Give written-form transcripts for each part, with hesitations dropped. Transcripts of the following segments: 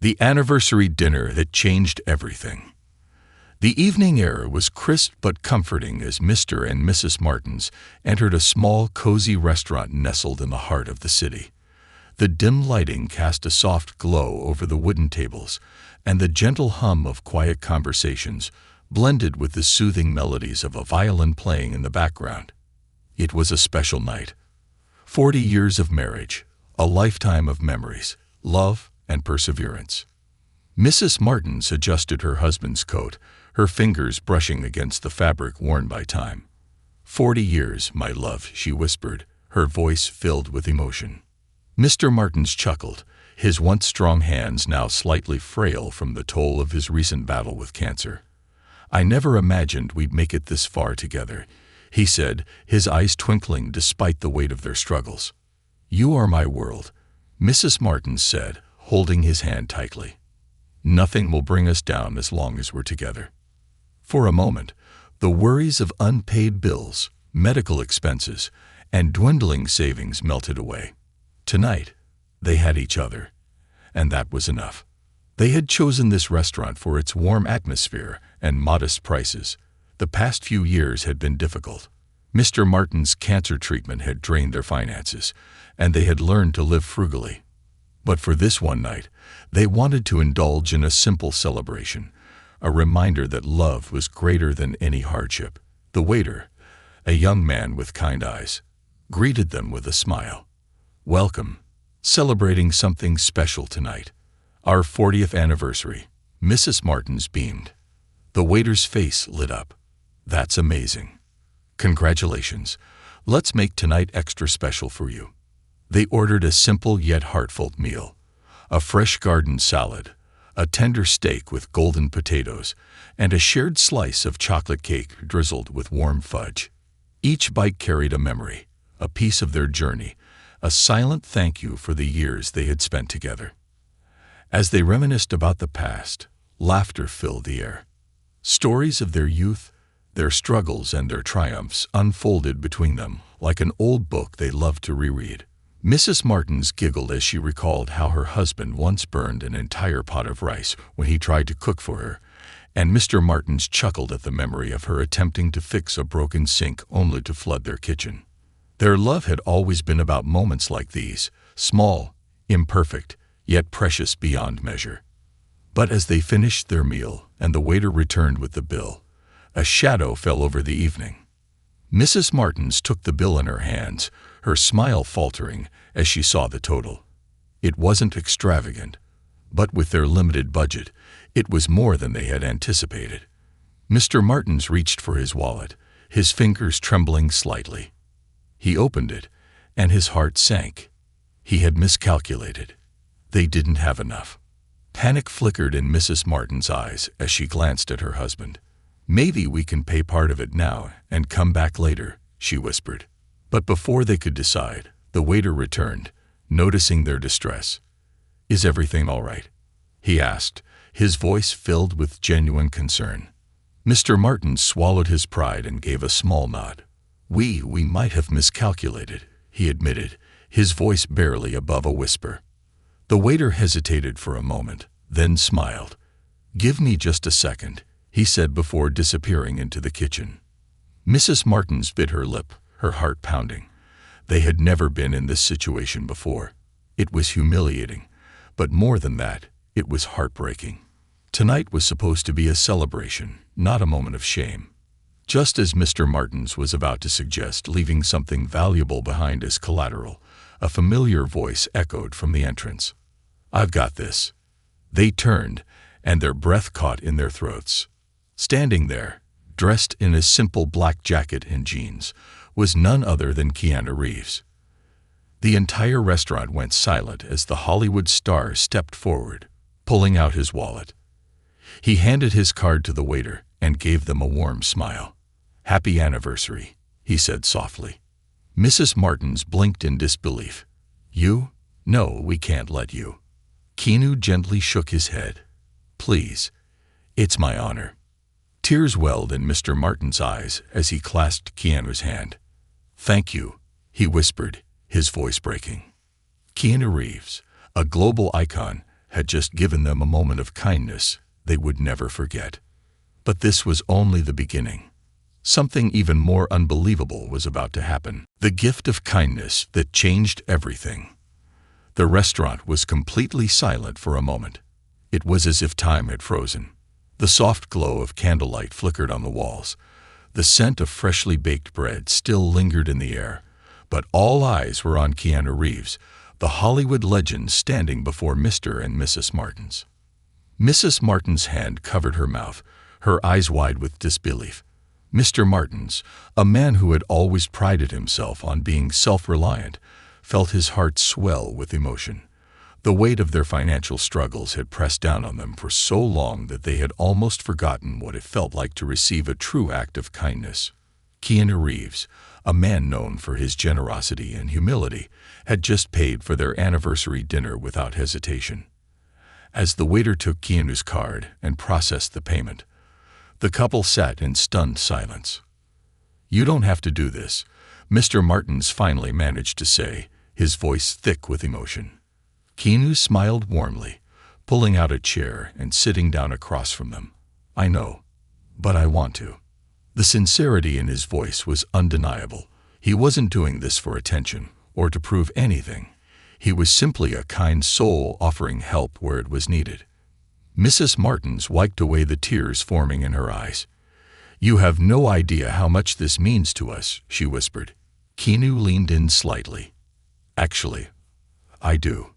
The anniversary dinner that changed everything. The evening air was crisp but comforting as Mr. and Mrs. Martins entered a small, cozy restaurant nestled in the heart of the city. The dim lighting cast a soft glow over the wooden tables, and the gentle hum of quiet conversations blended with the soothing melodies of a violin playing in the background. It was a special night. 40 years of marriage, a lifetime of memories, love, and perseverance. Mrs. Martins adjusted her husband's coat, her fingers brushing against the fabric worn by time. 40 years, my love, she whispered, her voice filled with emotion. Mr. Martins chuckled, his once strong hands now slightly frail from the toll of his recent battle with cancer. I never imagined we'd make it this far together, he said, his eyes twinkling despite the weight of their struggles. You are my world, Mrs. Martins said, holding his hand tightly. Nothing will bring us down as long as we're together. For a moment, the worries of unpaid bills, medical expenses, and dwindling savings melted away. Tonight, they had each other, and that was enough. They had chosen this restaurant for its warm atmosphere and modest prices. The past few years had been difficult. Mr. Martin's cancer treatment had drained their finances, and they had learned to live frugally. But for this one night, they wanted to indulge in a simple celebration, a reminder that love was greater than any hardship. The waiter, a young man with kind eyes, greeted them with a smile. Welcome, celebrating something special tonight. Our 40th anniversary, Mrs. Martins beamed. The waiter's face lit up. That's amazing. Congratulations. Let's make tonight extra special for you. They ordered a simple yet heartfelt meal. A fresh garden salad, a tender steak with golden potatoes, and a shared slice of chocolate cake drizzled with warm fudge. Each bite carried a memory, a piece of their journey, a silent thank you for the years they had spent together. As they reminisced about the past, laughter filled the air. Stories of their youth, their struggles, and their triumphs unfolded between them like an old book they loved to reread. Mrs. Martins giggled as she recalled how her husband once burned an entire pot of rice when he tried to cook for her, and Mr. Martins chuckled at the memory of her attempting to fix a broken sink only to flood their kitchen. Their love had always been about moments like these, small, imperfect, yet precious beyond measure. But as they finished their meal and the waiter returned with the bill, a shadow fell over the evening. Mrs. Martins took the bill in her hands, her smile faltering as she saw the total. It wasn't extravagant, but with their limited budget, it was more than they had anticipated. Mr. Martins reached for his wallet, his fingers trembling slightly. He opened it, and his heart sank. He had miscalculated. They didn't have enough. Panic flickered in Mrs. Martins' eyes as she glanced at her husband. Maybe we can pay part of it now and come back later, she whispered. But before they could decide, the waiter returned, noticing their distress. Is everything all right? He asked, his voice filled with genuine concern. Mr. Martins swallowed his pride and gave a small nod. We might have miscalculated, he admitted, his voice barely above a whisper. The waiter hesitated for a moment, then smiled. Give me just a second, he said before disappearing into the kitchen. Mrs. Martins bit her lip, her heart pounding. They had never been in this situation before. It was humiliating, but more than that, it was heartbreaking. Tonight was supposed to be a celebration, not a moment of shame. Just as Mr. Martins was about to suggest leaving something valuable behind as collateral, a familiar voice echoed from the entrance. I've got this. They turned, and their breath caught in their throats. Standing there, dressed in a simple black jacket and jeans, was none other than Keanu Reeves. The entire restaurant went silent as the Hollywood star stepped forward, pulling out his wallet. He handed his card to the waiter and gave them a warm smile. Happy anniversary, he said softly. Mrs. Martins blinked in disbelief. You? No, we can't let you. Keanu gently shook his head. Please, it's my honor. Tears welled in Mr. Martins' eyes as he clasped Keanu's hand. Thank you, he whispered, his voice breaking. Keanu Reeves, a global icon, had just given them a moment of kindness they would never forget. But this was only the beginning. Something even more unbelievable was about to happen. The gift of kindness that changed everything. The restaurant was completely silent for a moment. It was as if time had frozen. The soft glow of candlelight flickered on the walls. The scent of freshly baked bread still lingered in the air. But all eyes were on Keanu Reeves, the Hollywood legend standing before Mr. and Mrs. Martins. Mrs. Martins' hand covered her mouth, her eyes wide with disbelief. Mr. Martins, a man who had always prided himself on being self-reliant, felt his heart swell with emotion. The weight of their financial struggles had pressed down on them for so long that they had almost forgotten what it felt like to receive a true act of kindness. Keanu Reeves, a man known for his generosity and humility, had just paid for their anniversary dinner without hesitation. As the waiter took Keanu's card and processed the payment, the couple sat in stunned silence. "You don't have to do this," Mr. Martins finally managed to say, his voice thick with emotion. Keanu smiled warmly, pulling out a chair and sitting down across from them. "I know, but I want to." The sincerity in his voice was undeniable. He wasn't doing this for attention or to prove anything. He was simply a kind soul offering help where it was needed. Mrs. Martins wiped away the tears forming in her eyes. "You have no idea how much this means to us," she whispered. Keanu leaned in slightly. "Actually, I do."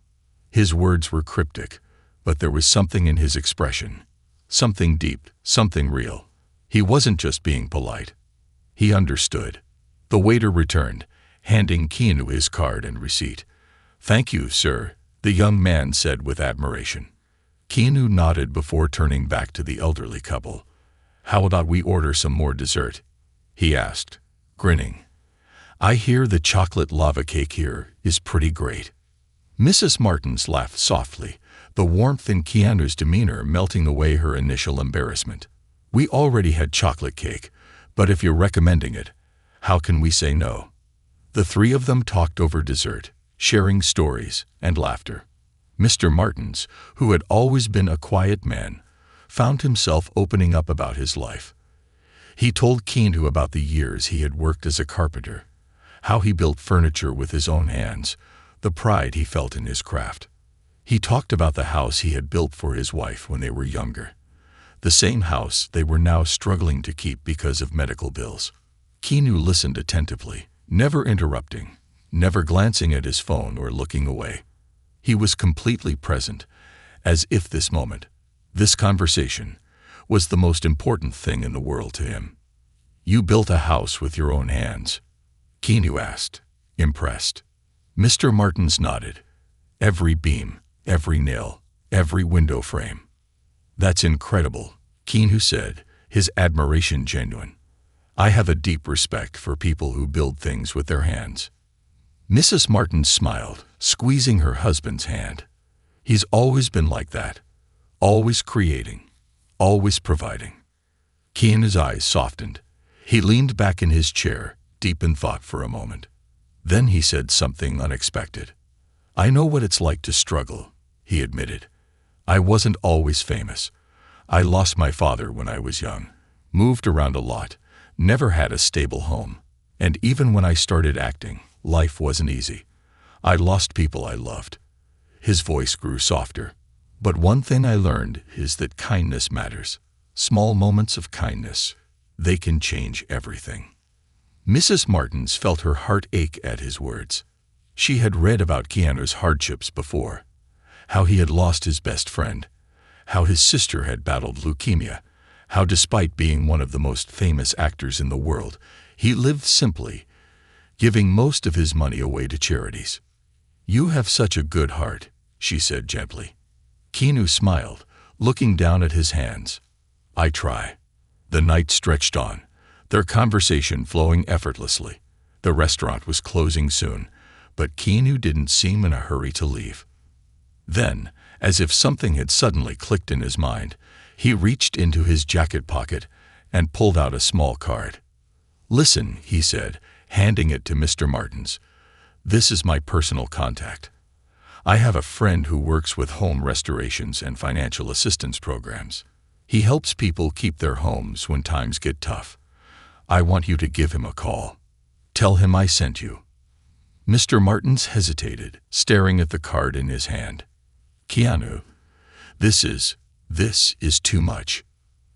His words were cryptic, but there was something in his expression. Something deep, something real. He wasn't just being polite. He understood. The waiter returned, handing Keanu his card and receipt. "Thank you, sir," the young man said with admiration. Keanu nodded before turning back to the elderly couple. "How about we order some more dessert?" he asked, grinning. "I hear the chocolate lava cake here is pretty great." Mrs. Martins laughed softly, the warmth in Keanu's demeanor melting away her initial embarrassment. "We already had chocolate cake, but if you're recommending it, how can we say no?" The three of them talked over dessert, sharing stories and laughter. Mr. Martins, who had always been a quiet man, found himself opening up about his life. He told Keanu about the years he had worked as a carpenter, how he built furniture with his own hands, the pride he felt in his craft. He talked about the house he had built for his wife when they were younger, the same house they were now struggling to keep because of medical bills. Keanu listened attentively, never interrupting, never glancing at his phone or looking away. He was completely present, as if this moment, this conversation, was the most important thing in the world to him. "You built a house with your own hands?" Keanu asked, impressed. Mr. Martins nodded. "Every beam, every nail, every window frame." "That's incredible," Keanu said, his admiration genuine. "I have a deep respect for people who build things with their hands." Mrs. Martins smiled, squeezing her husband's hand. "He's always been like that, always creating, always providing." Keanu's eyes softened. He leaned back in his chair, deep in thought for a moment. Then he said something unexpected. "I know what it's like to struggle," he admitted. "I wasn't always famous. I lost my father when I was young, moved around a lot, never had a stable home. And even when I started acting, life wasn't easy. I lost people I loved." His voice grew softer. "But one thing I learned is that kindness matters. Small moments of kindness, they can change everything." Mrs. Martins felt her heart ache at his words. She had read about Keanu's hardships before, how he had lost his best friend, how his sister had battled leukemia, how despite being one of the most famous actors in the world, he lived simply, giving most of his money away to charities. "You have such a good heart," she said gently. Keanu smiled, looking down at his hands. "I try." The night stretched on, their conversation flowing effortlessly. The restaurant was closing soon, but Keanu didn't seem in a hurry to leave. Then, as if something had suddenly clicked in his mind, he reached into his jacket pocket and pulled out a small card. "Listen," he said, handing it to Mr. Martins. "This is my personal contact. I have a friend who works with home restorations and financial assistance programs. He helps people keep their homes when times get tough. I want you to give him a call. Tell him I sent you." Mr. Martins hesitated, staring at the card in his hand. "Keanu, this is too much."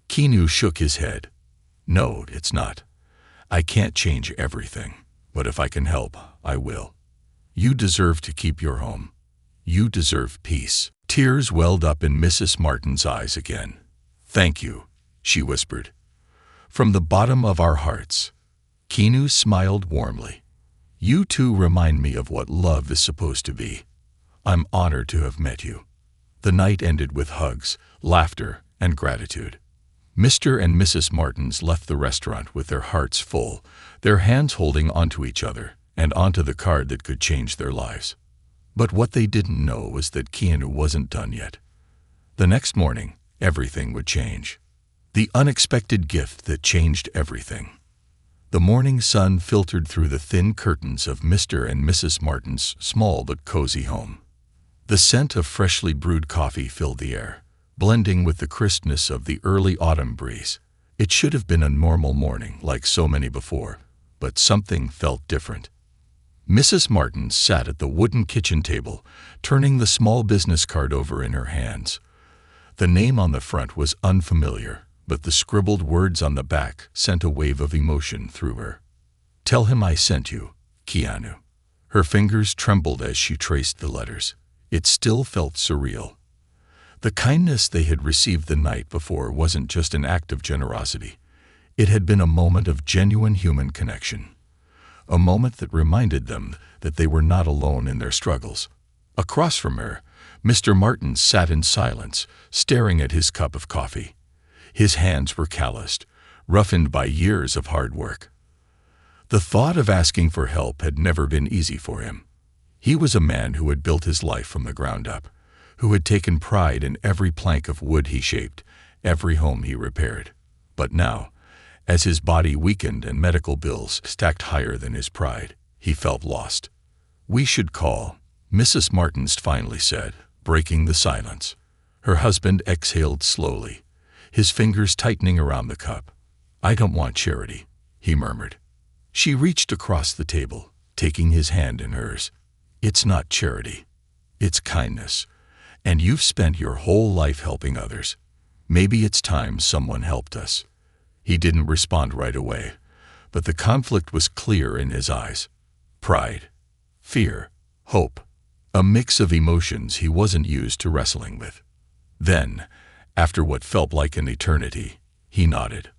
Keanu shook his head. "No, it's not. I can't change everything, but if I can help, I will. You deserve to keep your home. You deserve peace." Tears welled up in Mrs. Martin's eyes again. "Thank you," she whispered. "From the bottom of our hearts." Keanu smiled warmly. "You two remind me of what love is supposed to be. I'm honored to have met you." The night ended with hugs, laughter, and gratitude. Mr. and Mrs. Martins left the restaurant with their hearts full, their hands holding onto each other and onto the card that could change their lives. But what they didn't know was that Keanu wasn't done yet. The next morning, everything would change. The unexpected gift that changed everything. The morning sun filtered through the thin curtains of Mr. and Mrs. Martin's small but cozy home. The scent of freshly brewed coffee filled the air, blending with the crispness of the early autumn breeze. It should have been a normal morning like so many before, but something felt different. Mrs. Martins sat at the wooden kitchen table, turning the small business card over in her hands. The name on the front was unfamiliar, but the scribbled words on the back sent a wave of emotion through her. "Tell him I sent you, Keanu." Her fingers trembled as she traced the letters. It still felt surreal. The kindness they had received the night before wasn't just an act of generosity. It had been a moment of genuine human connection. A moment that reminded them that they were not alone in their struggles. Across from her, Mr. Martins sat in silence, staring at his cup of coffee. His hands were calloused, roughened by years of hard work. The thought of asking for help had never been easy for him. He was a man who had built his life from the ground up, who had taken pride in every plank of wood he shaped, every home he repaired. But now, as his body weakened and medical bills stacked higher than his pride, he felt lost. "We should call," Mrs. Martins finally said, breaking the silence. Her husband exhaled slowly, his fingers tightening around the cup. "I don't want charity," he murmured. She reached across the table, taking his hand in hers. "It's not charity. It's kindness. And you've spent your whole life helping others. Maybe it's time someone helped us." He didn't respond right away, but the conflict was clear in his eyes. Pride, fear, hope, a mix of emotions he wasn't used to wrestling with. Then, after what felt like an eternity, he nodded.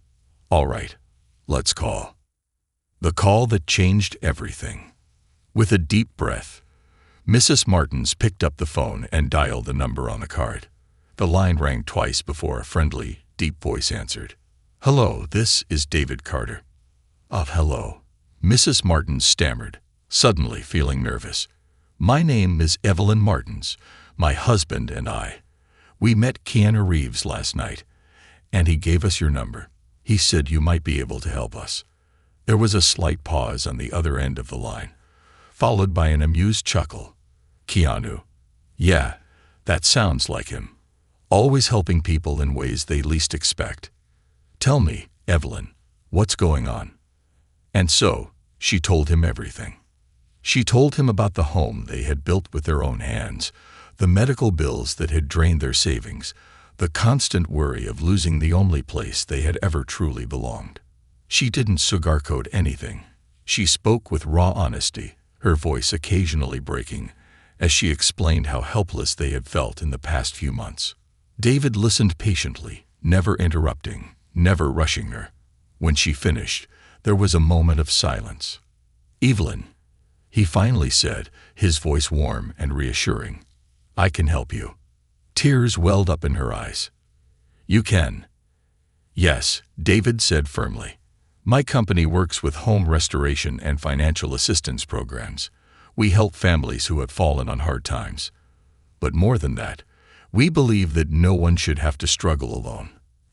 "All right, let's call." The call that changed everything. With a deep breath, Mrs. Martins picked up the phone and dialed the number on the card. The line rang twice before a friendly, deep voice answered. "Hello, this is David Carter." Hello," Mrs. Martins stammered, suddenly feeling nervous. "My name is Evelyn Martins, my husband and I. We met Keanu Reeves last night, and he gave us your number. He said you might be able to help us." There was a slight pause on the other end of the line, followed by an amused chuckle. "Keanu. Yeah, that sounds like him. Always helping people in ways they least expect. Tell me, Evelyn, what's going on?" And so, she told him everything. She told him about the home they had built with their own hands, the medical bills that had drained their savings, the constant worry of losing the only place they had ever truly belonged. She didn't sugarcoat anything. She spoke with raw honesty, her voice occasionally breaking, as she explained how helpless they had felt in the past few months. David listened patiently, never interrupting, never rushing her. When she finished, there was a moment of silence. "Evelyn," he finally said, his voice warm and reassuring, "I can help you." Tears welled up in her eyes. "You can?" "Yes," David said firmly. "My company works with home restoration and financial assistance programs. We help families who have fallen on hard times. But more than that, we believe that no one should have to struggle alone.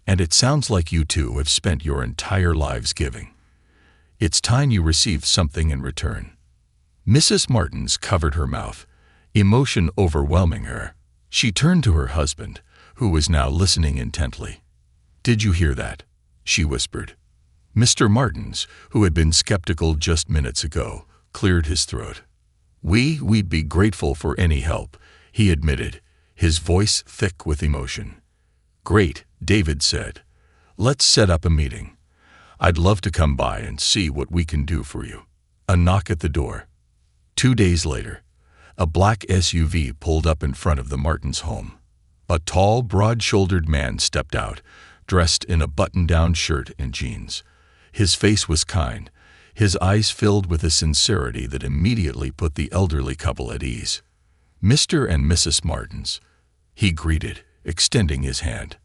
And it sounds like you two have spent your entire lives giving. It's time you received something in return." Mrs. Martins covered her mouth. emotion overwhelming her. She turned to her husband, who was now listening intently. "Did you hear that?" she whispered. Mr. Martins, who had been skeptical just minutes ago, cleared his throat. We'd be grateful for any help," he admitted, his voice thick with emotion. "Great," David said. "Let's set up a meeting. I'd love to come by and see what we can do for you." A knock at the door. 2 days later, a black SUV pulled up in front of the Martins' home. A tall, broad-shouldered man stepped out, dressed in a button-down shirt and jeans. His face was kind, his eyes filled with a sincerity that immediately put the elderly couple at ease. "Mr. and Mrs. Martins," he greeted, extending his hand.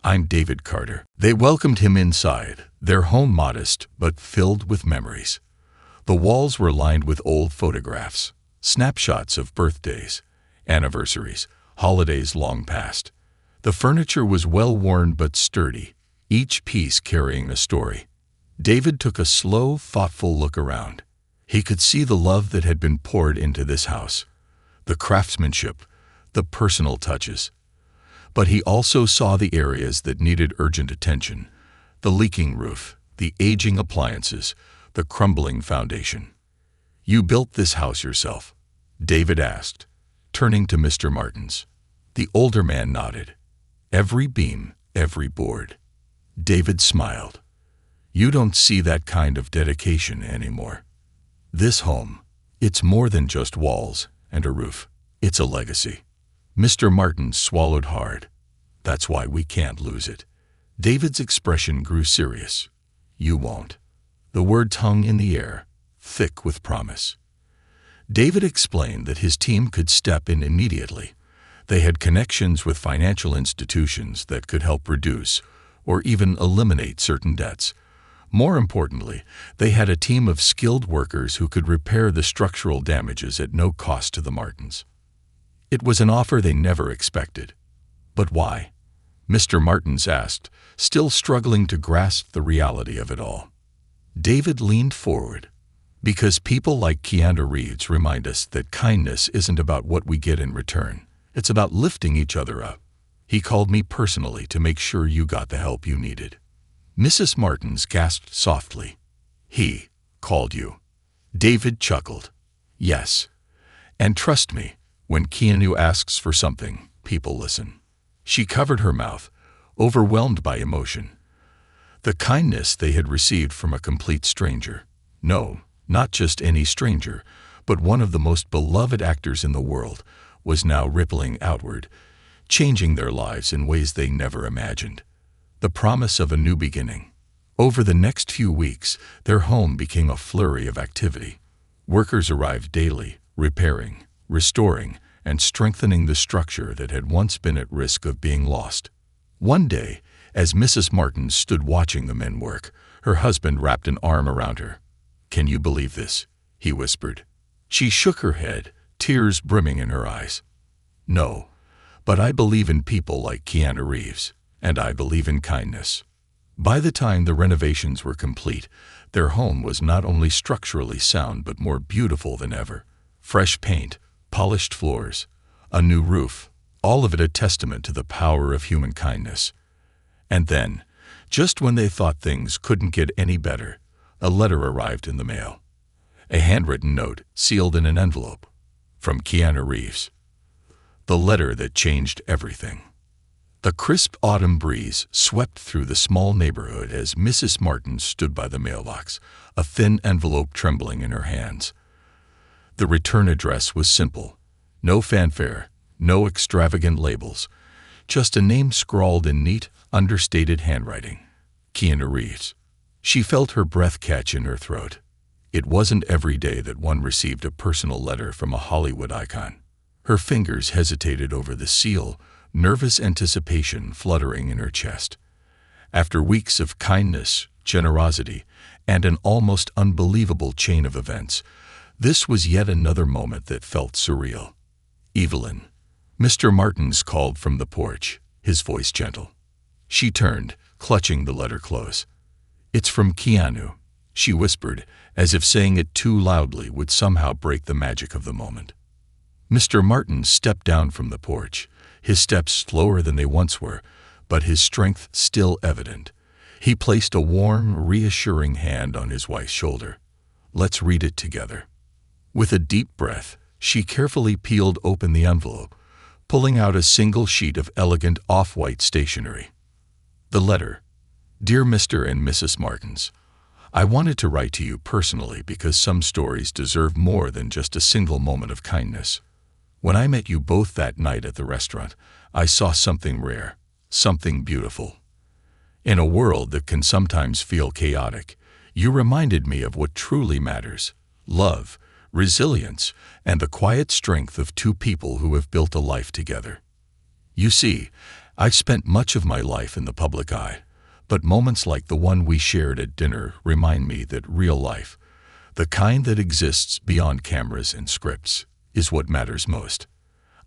"I'm David Carter." They welcomed him inside, their home modest but filled with memories. The walls were lined with old photographs, snapshots of birthdays, anniversaries, holidays long past. The furniture was well-worn but sturdy, each piece carrying a story. David took a slow, thoughtful look around. He could see the love that had been poured into this house, the craftsmanship, the personal touches. But he also saw the areas that needed urgent attention: the leaking roof, the aging appliances, the crumbling foundation. "You built this house yourself?" David asked, turning to Mr. Martins. The older man nodded. "Every beam, every board." David smiled. "You don't see that kind of dedication anymore. This home, it's more than just walls and a roof. It's a legacy." Mr. Martins swallowed hard. "That's why we can't lose it." David's expression grew serious. "You won't." The words hung in the air, thick with promise. David explained that his team could step in immediately. They had connections with financial institutions that could help reduce or even eliminate certain debts. More importantly, they had a team of skilled workers who could repair the structural damages at no cost to the Martins. It was an offer they never expected. But why? Mr. Martins asked, still struggling to grasp the reality of it all. David leaned forward. "Because people like Keanu Reeves remind us that kindness isn't about what we get in return. It's about lifting each other up. He called me personally to make sure you got the help you needed." Mrs. Martins gasped softly. "He called you?" David chuckled. "Yes. And trust me, when Keanu asks for something, people listen." She covered her mouth, overwhelmed by emotion. The kindness they had received from a complete stranger. No, not just any stranger, but one of the most beloved actors in the world, was now rippling outward, changing their lives in ways they never imagined. The promise of a new beginning. Over the next few weeks, their home became a flurry of activity. Workers arrived daily, repairing, restoring, and strengthening the structure that had once been at risk of being lost. One day, as Mrs. Martins stood watching the men work, her husband wrapped an arm around her. "Can you believe this?" he whispered. She shook her head, tears brimming in her eyes. "No, but I believe in people like Keanu Reeves, and I believe in kindness." By the time the renovations were complete, their home was not only structurally sound but more beautiful than ever. Fresh paint, polished floors, a new roof, all of it a testament to the power of human kindness. And then, just when they thought things couldn't get any better, a letter arrived in the mail. A handwritten note sealed in an envelope. From Keanu Reeves. The letter that changed everything. The crisp autumn breeze swept through the small neighborhood as Mrs. Martins stood by the mailbox, a thin envelope trembling in her hands. The return address was simple. No fanfare, no extravagant labels, just a name scrawled in neat, understated handwriting. Keanu Reeves. She felt her breath catch in her throat. It wasn't every day that one received a personal letter from a Hollywood icon. Her fingers hesitated over the seal, nervous anticipation fluttering in her chest. After weeks of kindness, generosity, and an almost unbelievable chain of events, this was yet another moment that felt surreal. "Evelyn." Mr. Martins called from the porch, his voice gentle. She turned, clutching the letter close. "It's from Keanu," she whispered, as if saying it too loudly would somehow break the magic of the moment. Mr. Martin stepped down from the porch, his steps slower than they once were, but his strength still evident. He placed a warm, reassuring hand on his wife's shoulder. "Let's read it together." With a deep breath, she carefully peeled open the envelope, pulling out a single sheet of elegant off-white stationery. The letter: "Dear Mr. and Mrs. Martins, I wanted to write to you personally because some stories deserve more than just a single moment of kindness. When I met you both that night at the restaurant, I saw something rare, something beautiful. In a world that can sometimes feel chaotic, you reminded me of what truly matters: love, resilience, and the quiet strength of two people who have built a life together. You see, I've spent much of my life in the public eye, but moments like the one we shared at dinner remind me that real life, the kind that exists beyond cameras and scripts, is what matters most.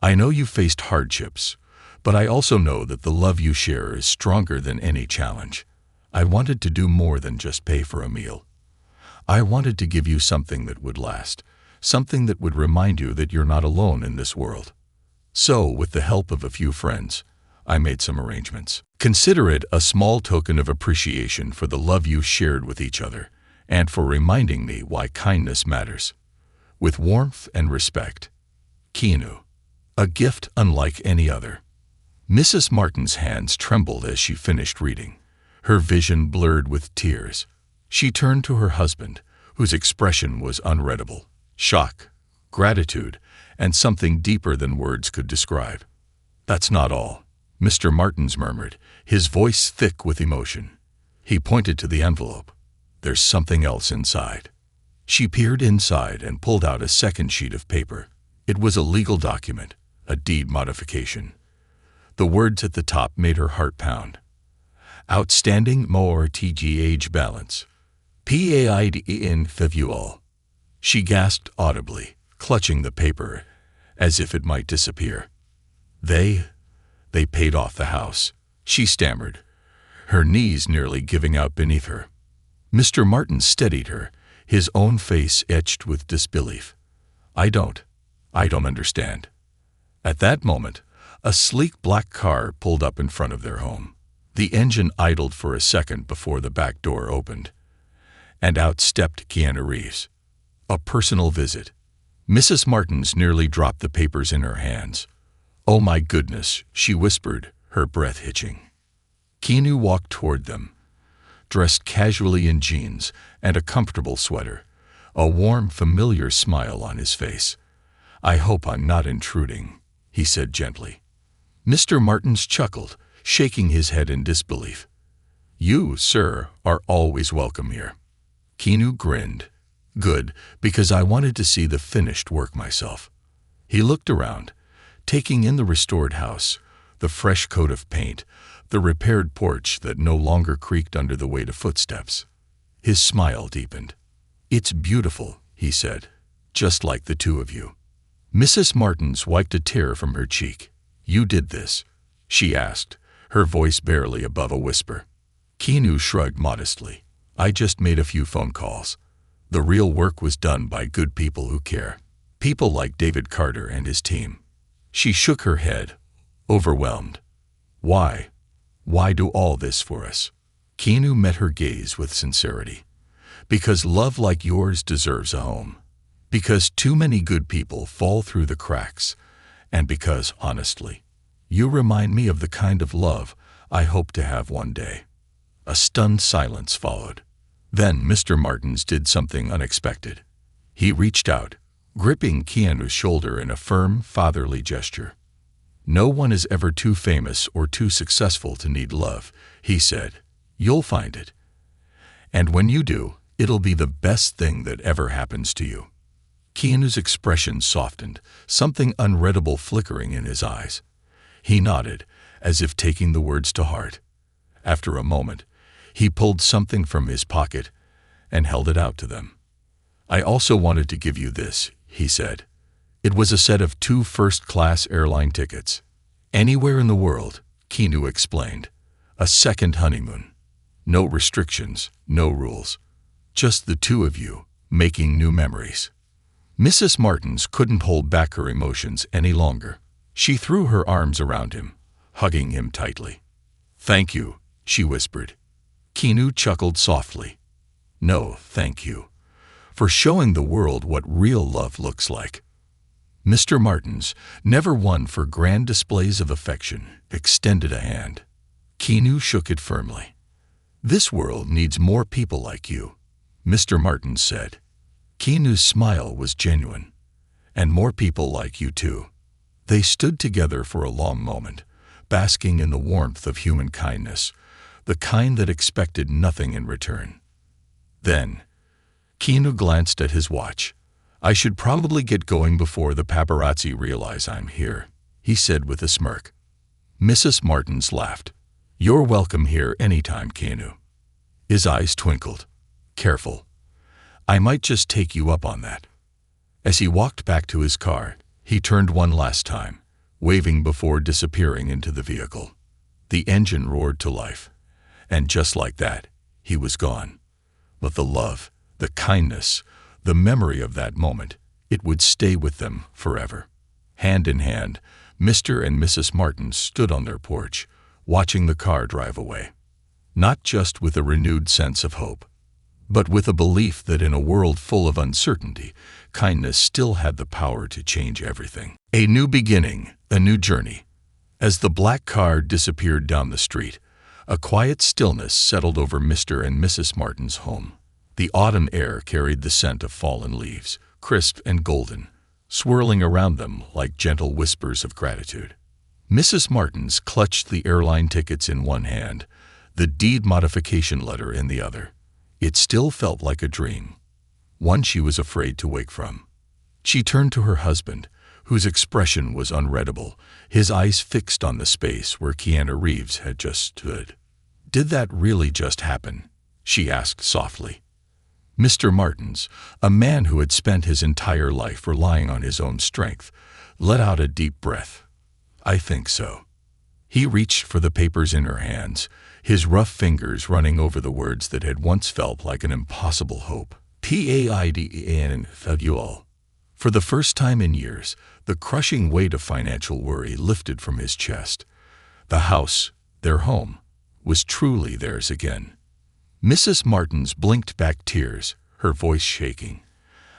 I know you've faced hardships, but I also know that the love you share is stronger than any challenge. I wanted to do more than just pay for a meal. I wanted to give you something that would last, something that would remind you that you're not alone in this world. So, with the help of a few friends, I made some arrangements. Consider it a small token of appreciation for the love you shared with each other, and for reminding me why kindness matters. With warmth and respect, Keanu." A gift unlike any other. Mrs. Martin's hands trembled as she finished reading, her vision blurred with tears. She turned to her husband, whose expression was unreadable: shock, gratitude, and something deeper than words could describe. "That's not all," Mr. Martins murmured, his voice thick with emotion. He pointed to the envelope. "There's something else inside." She peered inside and pulled out a second sheet of paper. It was a legal document, a deed modification. The words at the top made her heart pound. "Outstanding mortgage balance. Paid in full." She gasped audibly, clutching the paper as if it might disappear. They paid off the house," she stammered, her knees nearly giving out beneath her. Mr. Martin steadied her, his own face etched with disbelief. I don't understand." At that moment, a sleek black car pulled up in front of their home. The engine idled for a second before the back door opened, and out stepped Keanu Reeves. A personal visit. Mrs. Martins nearly dropped the papers in her hands. "Oh my goodness," she whispered, her breath hitching. Keanu walked toward them, dressed casually in jeans and a comfortable sweater, a warm, familiar smile on his face. "I hope I'm not intruding," he said gently. Mr. Martins chuckled, shaking his head in disbelief. "You, sir, are always welcome here." Keanu grinned. "Good, because I wanted to see the finished work myself." He looked around, taking in the restored house, the fresh coat of paint, the repaired porch that no longer creaked under the weight of footsteps. His smile deepened. "It's beautiful," he said, "just like the two of you." Mrs. Martins wiped a tear from her cheek. "You did this?" she asked, her voice barely above a whisper. Keanu shrugged modestly. "I just made a few phone calls. The real work was done by good people who care. People like David Carter and his team." She shook her head, overwhelmed. "Why? Why do all this for us?" Keanu met her gaze with sincerity. "Because love like yours deserves a home. Because too many good people fall through the cracks. And because, honestly, you remind me of the kind of love I hope to have one day." A stunned silence followed. Then Mr. Martins did something unexpected. He reached out, gripping Keanu's shoulder in a firm, fatherly gesture. "No one is ever too famous or too successful to need love," he said. "You'll find it. And when you do, it'll be the best thing that ever happens to you." Keanu's expression softened, something unreadable flickering in his eyes. He nodded, as if taking the words to heart. After a moment, he pulled something from his pocket and held it out to them. "I also wanted to give you this," he said. It was a set of 2 first-class airline tickets. "Anywhere in the world," Keanu explained. "A second honeymoon. No restrictions, no rules. Just the two of you, making new memories." Mrs. Martins couldn't hold back her emotions any longer. She threw her arms around him, hugging him tightly. "Thank you," she whispered. Keanu chuckled softly. "No, thank you. For showing the world what real love looks like." Mr. Martins, never one for grand displays of affection, extended a hand. Keanu shook it firmly. "This world needs more people like you," Mr. Martins said. Keanu's smile was genuine. "And more people like you too." They stood together for a long moment, basking in the warmth of human kindness, the kind that expected nothing in return. Then, Keanu glanced at his watch. "I should probably get going before the paparazzi realize I'm here," he said with a smirk. Mrs. Martins laughed. "You're welcome here anytime, Keanu." His eyes twinkled. "Careful. I might just take you up on that." As he walked back to his car, he turned one last time, waving before disappearing into the vehicle. The engine roared to life, and just like that, he was gone. But the love, the kindness, the memory of that moment, it would stay with them forever. Hand in hand, Mr. and Mrs. Martins stood on their porch, watching the car drive away. Not just with a renewed sense of hope, but with a belief that in a world full of uncertainty, kindness still had the power to change everything. A new beginning, a new journey. As the black car disappeared down the street, a quiet stillness settled over Mr. and Mrs. Martins' home. The autumn air carried the scent of fallen leaves, crisp and golden, swirling around them like gentle whispers of gratitude. Mrs. Martins clutched the airline tickets in one hand, the deed modification letter in the other. It still felt like a dream, one she was afraid to wake from. She turned to her husband, whose expression was unreadable, his eyes fixed on the space where Keanu Reeves had just stood. "Did that really just happen?" she asked softly. Mr. Martins, a man who had spent his entire life relying on his own strength, let out a deep breath. "I think so." He reached for the papers in her hands, his rough fingers running over the words that had once felt like an impossible hope. "PAIDEN fabule." For the first time in years, the crushing weight of financial worry lifted from his chest. The house, their home, was truly theirs again. Mrs. Martins blinked back tears, her voice shaking.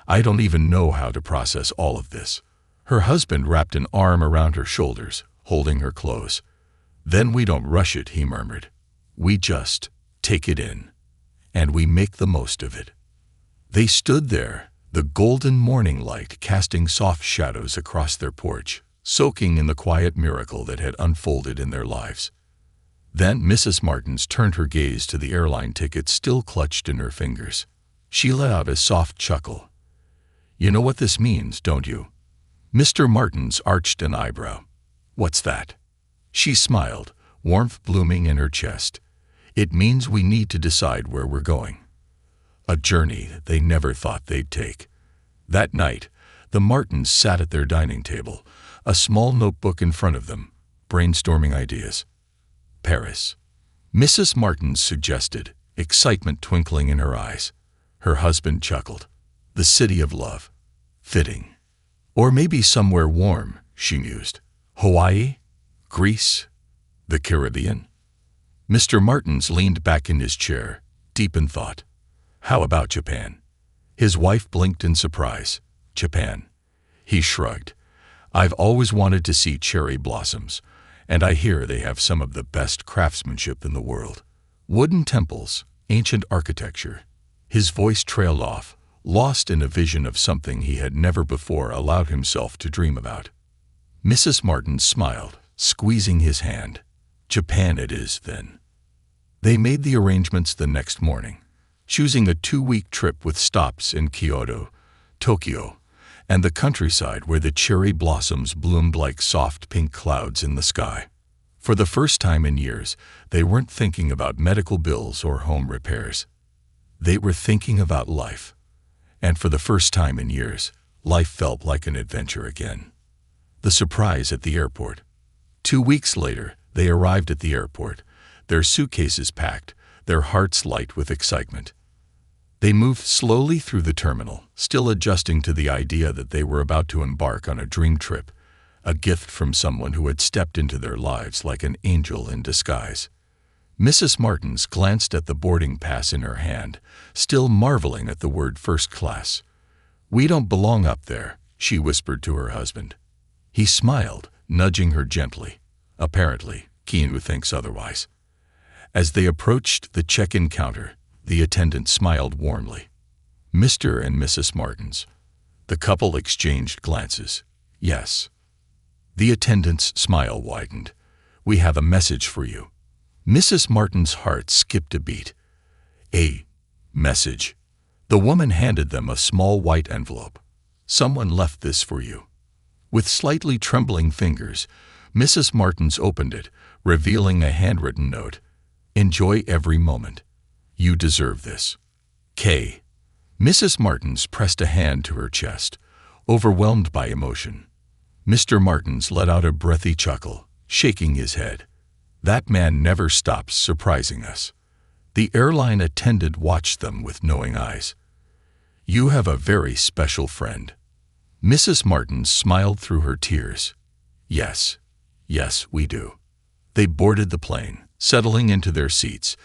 "I don't even know how to process all of this." Her husband wrapped an arm around her shoulders, holding her close. "Then we don't rush it," he murmured. "We just take it in, and we make the most of it." They stood there, the golden morning light casting soft shadows across their porch, soaking in the quiet miracle that had unfolded in their lives. Then Mrs. Martins turned her gaze to the airline ticket still clutched in her fingers. She let out a soft chuckle. "You know what this means, don't you?" Mr. Martins arched an eyebrow. "What's that?" She smiled, warmth blooming in her chest. "It means we need to decide where we're going." A journey they never thought they'd take. That night, the Martins sat at their dining table, a small notebook in front of them, brainstorming ideas. "Paris," Mrs. Martins suggested, excitement twinkling in her eyes. Her husband chuckled. "The city of love. Fitting." "Or maybe somewhere warm," she mused. "Hawaii? Greece? The Caribbean?" Mr. Martins leaned back in his chair, deep in thought. "How about Japan?" His wife blinked in surprise. "Japan?" He shrugged. "I've always wanted to see cherry blossoms, and I hear they have some of the best craftsmanship in the world. Wooden temples, ancient architecture." His voice trailed off, lost in a vision of something he had never before allowed himself to dream about. Mrs. Martins smiled, squeezing his hand. "Japan it is, then." They made the arrangements the next morning, choosing a 2-week trip with stops in Kyoto, Tokyo, and the countryside where the cherry blossoms bloomed like soft pink clouds in the sky. For the first time in years, they weren't thinking about medical bills or home repairs. They were thinking about life. And for the first time in years, life felt like an adventure again. The surprise at the airport. 2 weeks later, they arrived at the airport, their suitcases packed, their hearts light with excitement. They moved slowly through the terminal, still adjusting to the idea that they were about to embark on a dream trip, a gift from someone who had stepped into their lives like an angel in disguise. Mrs. Martins glanced at the boarding pass in her hand, still marveling at the word first class. "We don't belong up there," she whispered to her husband. He smiled, nudging her gently. Apparently, Keanu thinks otherwise. As they approached the check-in counter, the attendant smiled warmly. "Mr. and Mrs. Martins." The couple exchanged glances. "Yes." The attendant's smile widened. "We have a message for you." Mrs. Martin's heart skipped a beat. "A message." The woman handed them a small white envelope. "Someone left this for you." With slightly trembling fingers, Mrs. Martins opened it, revealing a handwritten note. "Enjoy every moment. You deserve this. K." Mrs. Martins pressed a hand to her chest, overwhelmed by emotion. Mr. Martins let out a breathy chuckle, shaking his head. "That man never stops surprising us." The airline attendant watched them with knowing eyes. "You have a very special friend." Mrs. Martins smiled through her tears. Yes, we do." They boarded the plane, settling into their seats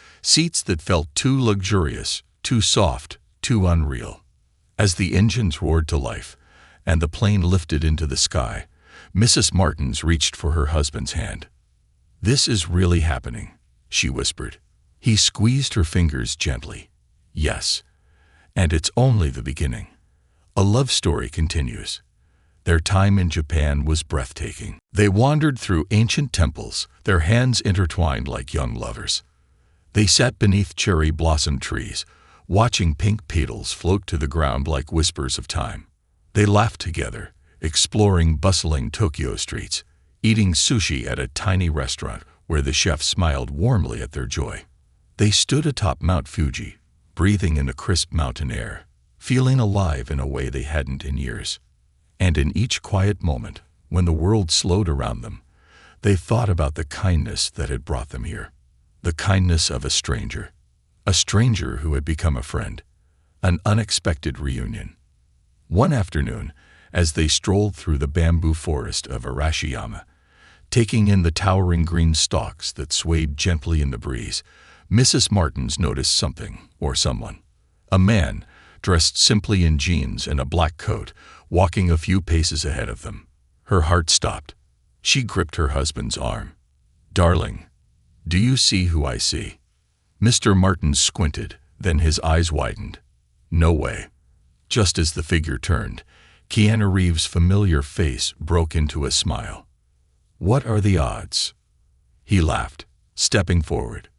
that felt too luxurious, too soft, too unreal. As the engines roared to life, and the plane lifted into the sky, Mrs. Martins reached for her husband's hand. "This is really happening," she whispered. He squeezed her fingers gently. "Yes, and it's only the beginning." A love story continues. Their time in Japan was breathtaking. They wandered through ancient temples, their hands intertwined like young lovers. They sat beneath cherry blossom trees, watching pink petals float to the ground like whispers of time. They laughed together, exploring bustling Tokyo streets, eating sushi at a tiny restaurant where the chef smiled warmly at their joy. They stood atop Mount Fuji, breathing in the crisp mountain air, feeling alive in a way they hadn't in years. And in each quiet moment, when the world slowed around them, they thought about the kindness that had brought them here. The kindness of a stranger who had become a friend, an unexpected reunion. One afternoon, as they strolled through the bamboo forest of Arashiyama, taking in the towering green stalks that swayed gently in the breeze, Mrs. Martins noticed something or someone. A man, dressed simply in jeans and a black coat, walking a few paces ahead of them. Her heart stopped. She gripped her husband's arm. "Darling, do you see who I see?" Mr. Martins squinted, then his eyes widened. "No way." Just as the figure turned, Keanu Reeves' familiar face broke into a smile. "What are the odds?" He laughed, stepping forward.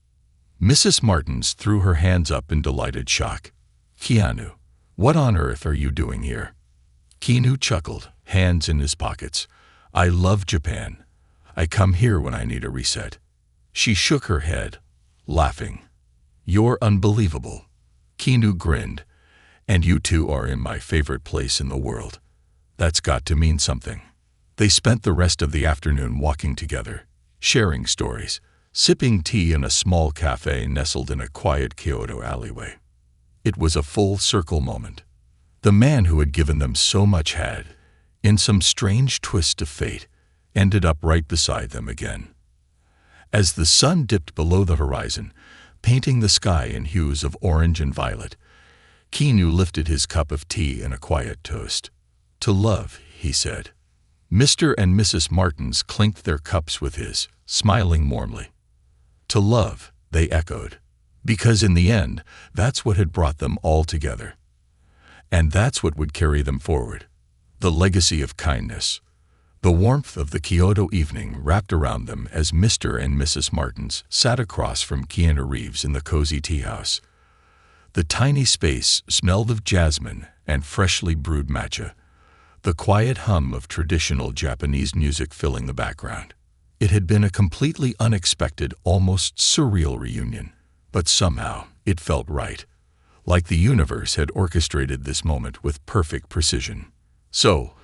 Mrs. Martins threw her hands up in delighted shock. "Keanu, what on earth are you doing here?" Keanu chuckled, hands in his pockets. "I love Japan. I come here when I need a reset." She shook her head, laughing. "You're unbelievable." Keanu grinned. "And you two are in my favorite place in the world. That's got to mean something." They spent the rest of the afternoon walking together, sharing stories, sipping tea in a small cafe nestled in a quiet Kyoto alleyway. It was a full-circle moment. The man who had given them so much had, in some strange twist of fate, ended up right beside them again. As the sun dipped below the horizon, painting the sky in hues of orange and violet, Keanu lifted his cup of tea in a quiet toast. "To love," he said. Mr. and Mrs. Martins clinked their cups with his, smiling warmly. "To love," they echoed, because in the end, that's what had brought them all together. And that's what would carry them forward. The legacy of kindness. The warmth of the Kyoto evening wrapped around them as Mr. and Mrs. Martins sat across from Keanu Reeves in the cozy tea house. The tiny space smelled of jasmine and freshly brewed matcha, the quiet hum of traditional Japanese music filling the background. It had been a completely unexpected, almost surreal reunion, but somehow it felt right, like the universe had orchestrated this moment with perfect precision. "So,"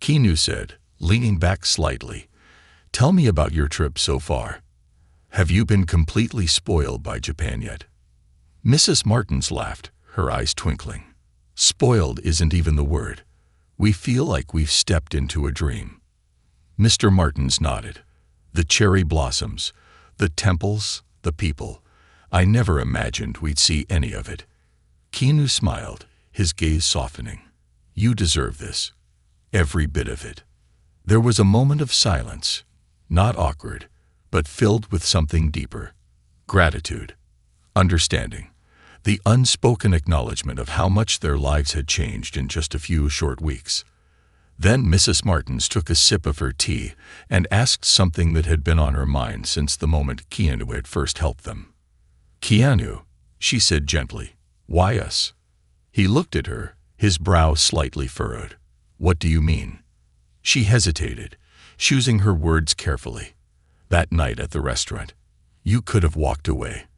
Keanu said, leaning back slightly, "tell me about your trip so far. Have you been completely spoiled by Japan yet?" Mrs. Martins laughed, her eyes twinkling. Spoiled isn't even the word. We feel like we've stepped into a dream. Mr. Martins nodded. The cherry blossoms, the temples, the people. I never imagined we'd see any of it. Keanu smiled, his gaze softening. You deserve this. Every bit of it. There was a moment of silence, not awkward, but filled with something deeper. Gratitude. Understanding. The unspoken acknowledgement of how much their lives had changed in just a few short weeks. Then Mrs. Martins took a sip of her tea and asked something that had been on her mind since the moment Keanu had first helped them. Keanu, she said gently, why us? He looked at her, his brow slightly furrowed. What do you mean? She hesitated, choosing her words carefully. That night at the restaurant, you could have walked away.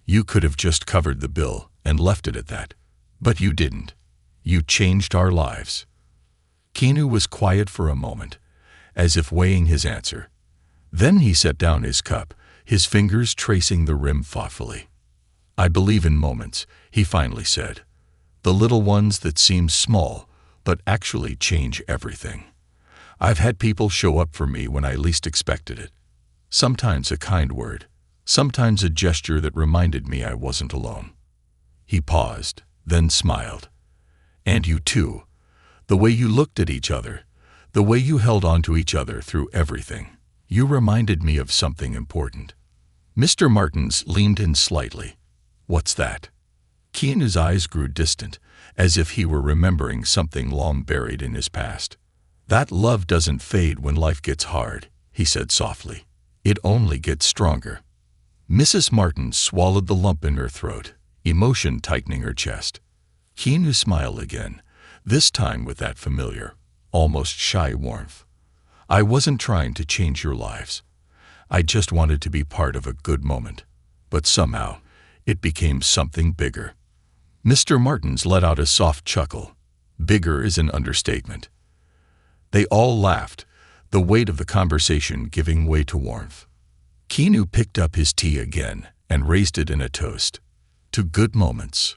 You could have just covered the bill and left it at that. But you didn't. You changed our lives. Keanu was quiet for a moment, as if weighing his answer. Then he set down his cup, his fingers tracing the rim thoughtfully. I believe in moments, he finally said. The little ones that seem small, but actually change everything. I've had people show up for me when I least expected it. Sometimes a kind word, sometimes a gesture that reminded me I wasn't alone. He paused, then smiled. And you too. The way you looked at each other, the way you held on to each other through everything. You reminded me of something important. Mr. Martins leaned in slightly. What's that? Keanu's eyes grew distant, as if he were remembering something long buried in his past. That love doesn't fade when life gets hard, he said softly. It only gets stronger. Mrs. Martins swallowed the lump in her throat, emotion tightening her chest. Keanu smiled again, this time with that familiar, almost shy warmth. I wasn't trying to change your lives. I just wanted to be part of a good moment. But somehow, it became something bigger. Mr. Martins let out a soft chuckle. Bigger is an understatement. They all laughed, the weight of the conversation giving way to warmth. Keanu picked up his tea again and raised it in a toast. To good moments.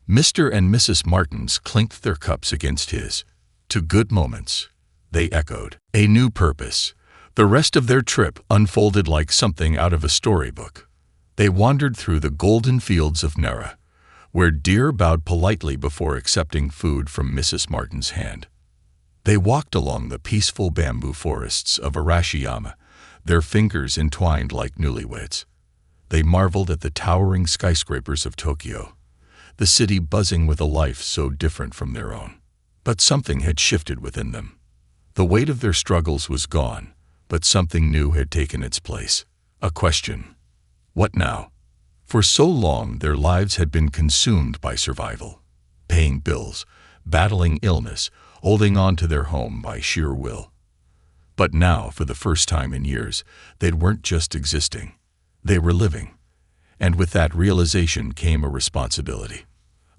Mr. and Mrs. Martins clinked their cups against his. To good moments, they echoed. A new purpose. The rest of their trip unfolded like something out of a storybook. They wandered through the golden fields of Nara, where deer bowed politely before accepting food from Mrs. Martin's hand. They walked along the peaceful bamboo forests of Arashiyama, their fingers entwined like newlyweds. They marveled at the towering skyscrapers of Tokyo, the city buzzing with a life so different from their own. But something had shifted within them. The weight of their struggles was gone, but something new had taken its place. A question. What now? For so long, their lives had been consumed by survival, paying bills, battling illness, holding on to their home by sheer will. But now, for the first time in years, they weren't just existing. They were living. And with that realization came a responsibility.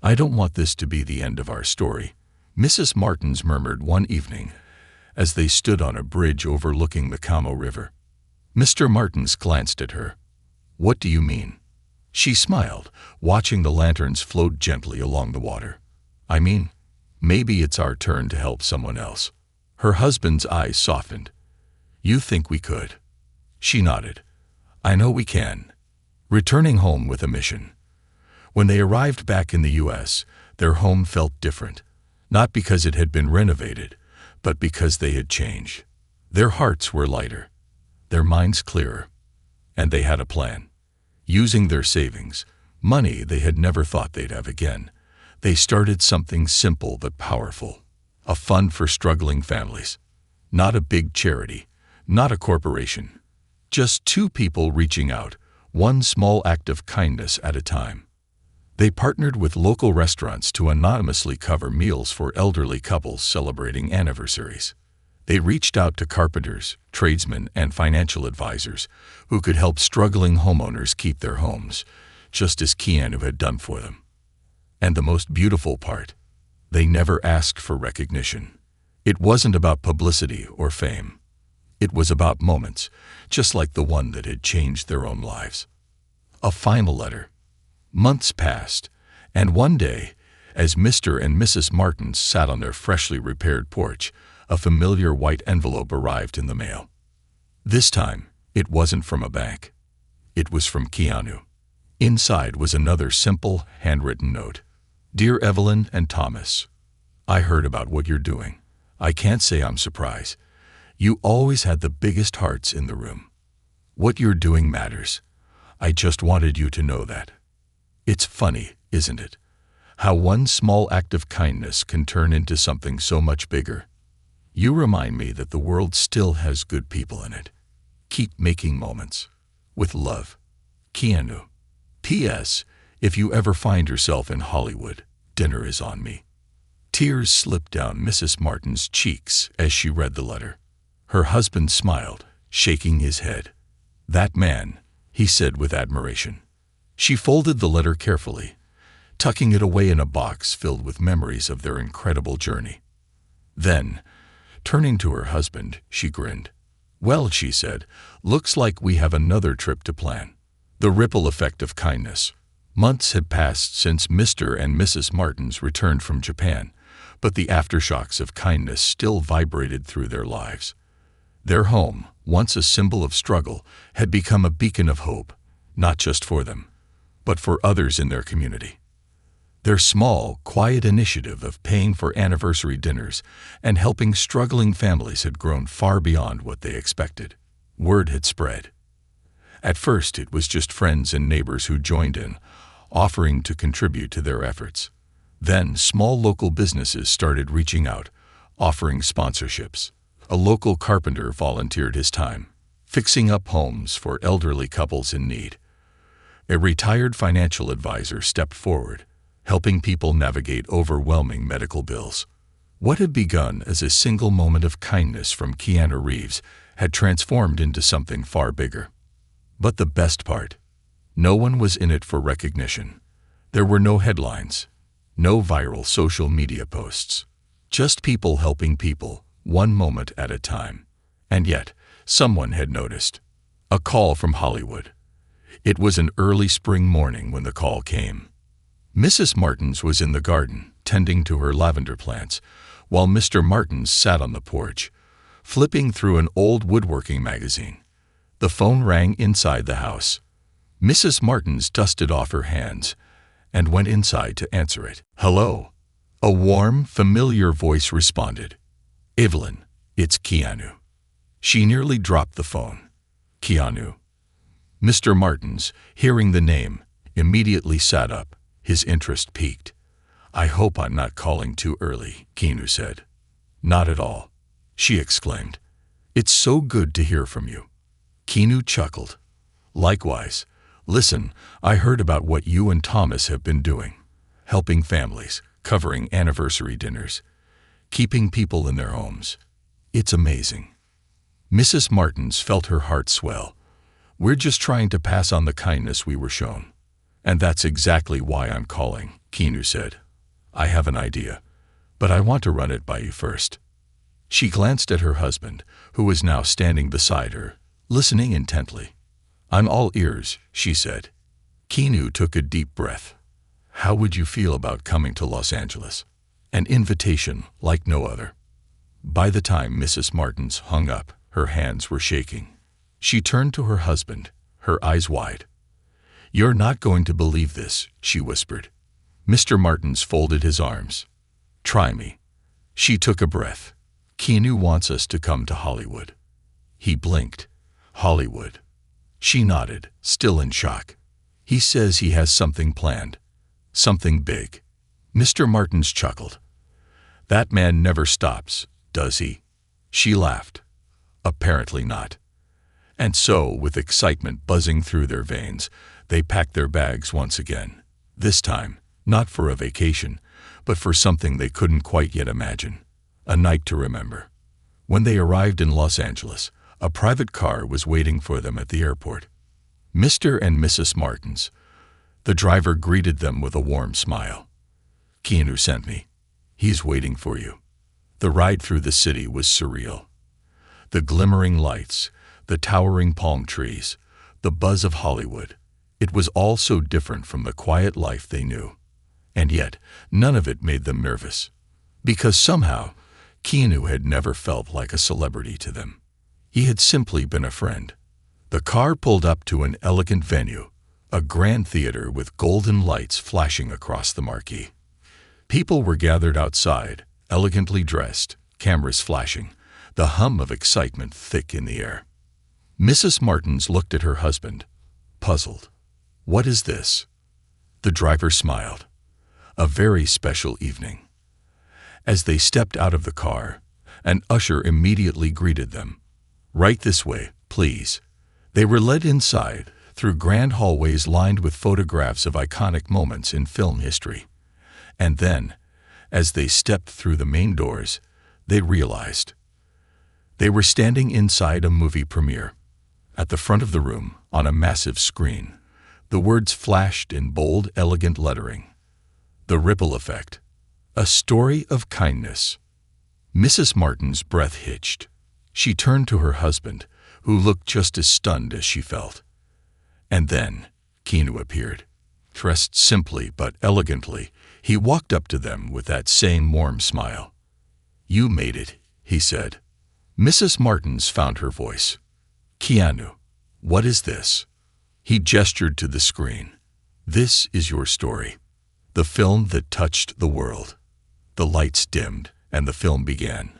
I don't want this to be the end of our story, Mrs. Martins murmured one evening, as they stood on a bridge overlooking the Kamo River. Mr. Martins glanced at her. What do you mean? She smiled, watching the lanterns float gently along the water. I mean, maybe it's our turn to help someone else. Her husband's eyes softened. You think we could? She nodded. I know we can. Returning home with a mission. When they arrived back in the U.S., their home felt different, not because it had been renovated, but because they had changed. Their hearts were lighter, their minds clearer, and they had a plan. Using their savings, money they had never thought they'd have again, they started something simple but powerful, a fund for struggling families. Not a big charity, not a corporation, just two people reaching out, one small act of kindness at a time. They partnered with local restaurants to anonymously cover meals for elderly couples celebrating anniversaries. They reached out to carpenters, tradesmen, and financial advisors who could help struggling homeowners keep their homes, just as Keanu had done for them. And the most beautiful part, they never asked for recognition. It wasn't about publicity or fame. It was about moments, just like the one that had changed their own lives. A final letter. Months passed, and one day, As Mr. and Mrs. Martins sat on their freshly repaired porch, a familiar white envelope arrived in the mail. This time, it wasn't from a bank. It was from Keanu. Inside was another simple, handwritten note. Dear Evelyn and Thomas, I heard about what you're doing. I can't say I'm surprised. You always had the biggest hearts in the room. What you're doing matters. I just wanted you to know that. It's funny, isn't it? How one small act of kindness can turn into something so much bigger. You remind me that the world still has good people in it. Keep making moments. With love, Keanu. P.S. If you ever find yourself in Hollywood, dinner is on me. Tears slipped down Mrs. Martin's cheeks as she read the letter. Her husband smiled, shaking his head. That man, he said with admiration. She folded the letter carefully, tucking it away in a box filled with memories of their incredible journey. Then, turning to her husband, she grinned. Well, she said, looks like we have another trip to plan. The ripple effect of kindness. Months had passed since Mr. and Mrs. Martins returned from Japan, but the aftershocks of kindness still vibrated through their lives. Their home, once a symbol of struggle, had become a beacon of hope, not just for them, but for others in their community. Their small, quiet initiative of paying for anniversary dinners and helping struggling families had grown far beyond what they expected. Word had spread. At first, it was just friends and neighbors who joined in, offering to contribute to their efforts. Then, small local businesses started reaching out, offering sponsorships. A local carpenter volunteered his time, fixing up homes for elderly couples in need. A retired financial advisor stepped forward, helping people navigate overwhelming medical bills. What had begun as a single moment of kindness from Keanu Reeves had transformed into something far bigger. But the best part, no one was in it for recognition. There were no headlines, no viral social media posts, just people helping people, one moment at a time. And yet, someone had noticed. A call from Hollywood. It was an early spring morning when the call came. Mrs. Martins was in the garden, tending to her lavender plants, while Mr. Martins sat on the porch, flipping through an old woodworking magazine. The phone rang inside the house. Mrs. Martins dusted off her hands and went inside to answer it. Hello. A warm, familiar voice responded. Evelyn, it's Keanu. She nearly dropped the phone. Keanu. Mr. Martins, hearing the name, immediately sat up, his interest piqued. I hope I'm not calling too early, Keanu said. Not at all, she exclaimed. It's so good to hear from you. Keanu chuckled. Likewise. Listen, I heard about what you and Thomas have been doing. Helping families, covering anniversary dinners, keeping people in their homes. It's amazing. Mrs. Martins felt her heart swell. We're just trying to pass on the kindness we were shown. And that's exactly why I'm calling, Keanu said. I have an idea, but I want to run it by you first. She glanced at her husband, who was now standing beside her, listening intently. I'm all ears, she said. Keanu took a deep breath. How would you feel about coming to Los Angeles? An invitation like no other. By the time Mrs. Martins hung up, her hands were shaking. She turned to her husband, her eyes wide. You're not going to believe this, she whispered. Mr. Martins folded his arms. Try me. She took a breath. Keanu wants us to come to Hollywood. He blinked. Hollywood. She nodded, still in shock. He says he has something planned. Something big. Mr. Martins chuckled. That man never stops, does he? She laughed. Apparently not. And so, with excitement buzzing through their veins, they packed their bags once again. This time, not for a vacation, but for something they couldn't quite yet imagine. A night to remember. When they arrived in Los Angeles, a private car was waiting for them at the airport. Mr. and Mrs. Martins. The driver greeted them with a warm smile. Keanu sent me. He's waiting for you. The ride through the city was surreal. The glimmering lights, the towering palm trees, the buzz of Hollywood. It was all so different from the quiet life they knew. And yet, none of it made them nervous. Because somehow, Keanu had never felt like a celebrity to them. He had simply been a friend. The car pulled up to an elegant venue, a grand theater with golden lights flashing across the marquee. People were gathered outside, elegantly dressed, cameras flashing, the hum of excitement thick in the air. Mrs. Martins looked at her husband, puzzled. "What is this?" The driver smiled. A very special evening. As they stepped out of the car, an usher immediately greeted them. "Right this way, please." They were led inside, through grand hallways lined with photographs of iconic moments in film history. And then, as they stepped through the main doors, they realized they were standing inside a movie premiere. At the front of the room, on a massive screen, the words flashed in bold, elegant lettering. The Ripple Effect. A story of kindness. Mrs. Martin's breath hitched. She turned to her husband, who looked just as stunned as she felt. And then Keanu appeared. Dressed simply but elegantly, he walked up to them with that same warm smile. "You made it," he said. Mrs. Martins found her voice. "Keanu, what is this?" He gestured to the screen. "This is your story. The film that touched the world." The lights dimmed, and the film began.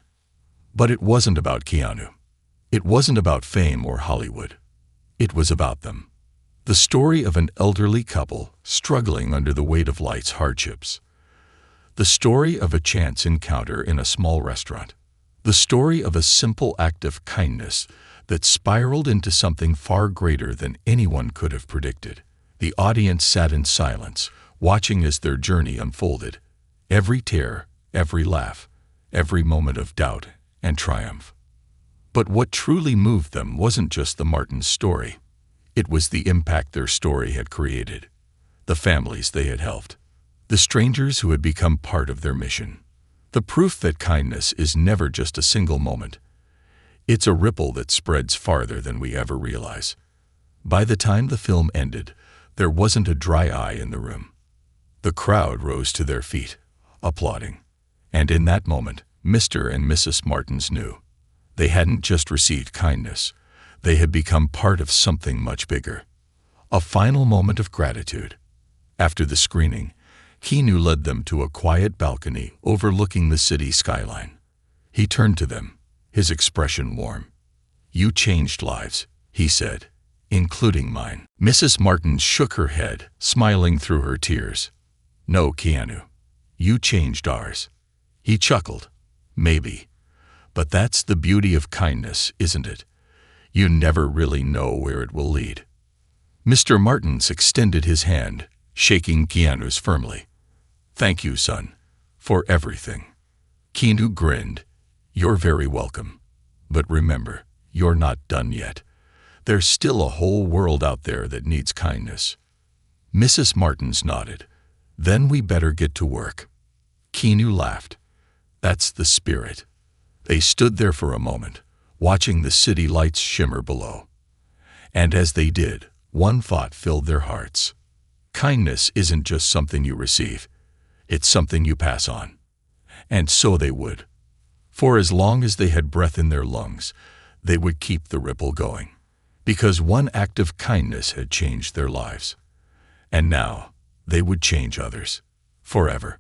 But it wasn't about Keanu. It wasn't about fame or Hollywood. It was about them. The story of an elderly couple struggling under the weight of life's hardships. The story of a chance encounter in a small restaurant. The story of a simple act of kindness that spiraled into something far greater than anyone could have predicted. The audience sat in silence, watching as their journey unfolded. Every tear, every laugh, every moment of doubt and triumph. But what truly moved them wasn't just the Martins' story. It was the impact their story had created. The families they had helped. The strangers who had become part of their mission. The proof that kindness is never just a single moment. It's a ripple that spreads farther than we ever realize. By the time the film ended, there wasn't a dry eye in the room. The crowd rose to their feet, applauding. And in that moment, Mr. and Mrs. Martins knew. They hadn't just received kindness. They had become part of something much bigger. A final moment of gratitude. After the screening, Keanu led them to a quiet balcony overlooking the city skyline. He turned to them, his expression warm. "You changed lives," he said, "including mine." Mrs. Martins shook her head, smiling through her tears. "No, Keanu, you changed ours." He chuckled. "Maybe. But that's the beauty of kindness, isn't it? You never really know where it will lead." Mr. Martins extended his hand, shaking Keanu's firmly. "Thank you, son, for everything." Keanu grinned. "You're very welcome. But remember, you're not done yet. There's still a whole world out there that needs kindness." Mrs. Martins nodded. "Then we better get to work." Keanu laughed. "That's the spirit." They stood there for a moment, watching the city lights shimmer below. And as they did, one thought filled their hearts. Kindness isn't just something you receive. It's something you pass on. And so they would. For as long as they had breath in their lungs, they would keep the ripple going. Because one act of kindness had changed their lives. And now, they would change others. Forever.